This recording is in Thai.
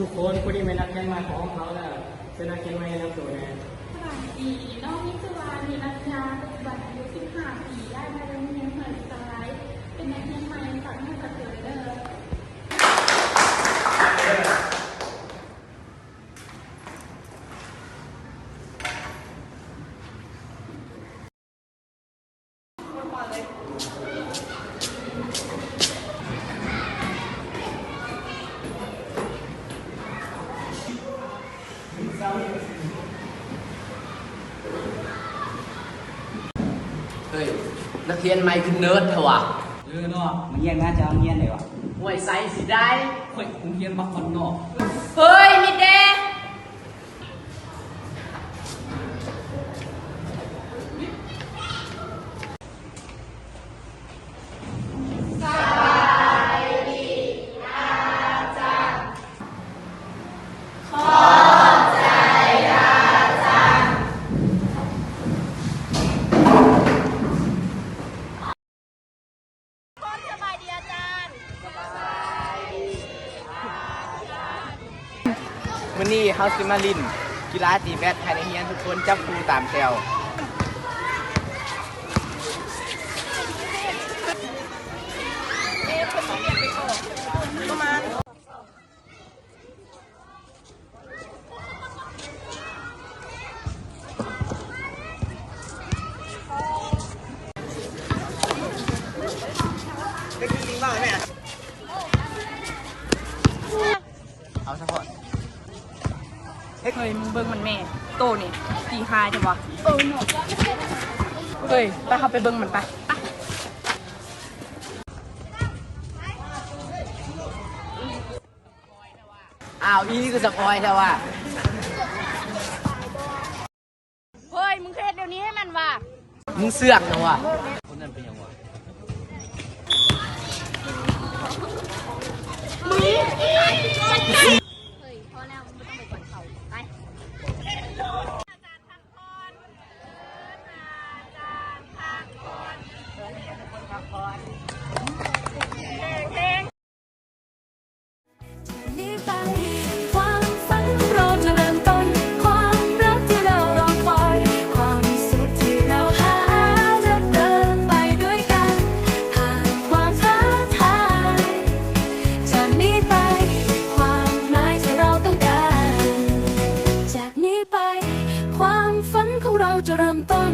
ทุกคนผู้ที่ไม่นักแข่งมาของเขาแล้วเป็นนักแข่งมาในตัวแน่สวัสดีน้องมิสวานีรัชยาปัจจุบันอายุ15 ปีได้มาโรงเรียนเปิดสไลด์เป็นนักเรียนใหม่ฝากให้กับเธอเด้อเฮ้ยนักเรียนใหม่คือเนิร์ดเถอะวะเนาะมันเงียบนะจะเอาเงียบเลยวะห่วยไซสิได้ข่อยคงเงียบบักคนนอกเฮ้ยมิดเดวันนี้เฮาสิมาลินกีฬาตีแบดภายในเฮียนทุกคนจับคู่ตามแถวได้กินจริงบ้างไหมเอาสักคนเฮ้ยมึงเบิ้งมันแม่โตนี่ตีหายจังวะหนูเฮ้ยไปเข้าไปเบิ้งมันไปอ้าวอีนี่คือสปอยใช่ว่ะเฮ้ยมึงเคสเดี๋ยวนี้ให้มันว่ะมึงเสือกนะว่ะคนนั้นเป็นยังไงความฝันเราจะเริ่มต้นความรักที่เรารอคอยความสุขที่เราหาจะเดินไปด้วยกันผ่านความท้าทายจากนี้ไปความหมายที่เราต้องการจากนี้ไปความฝันของเราจะเริ่มต้น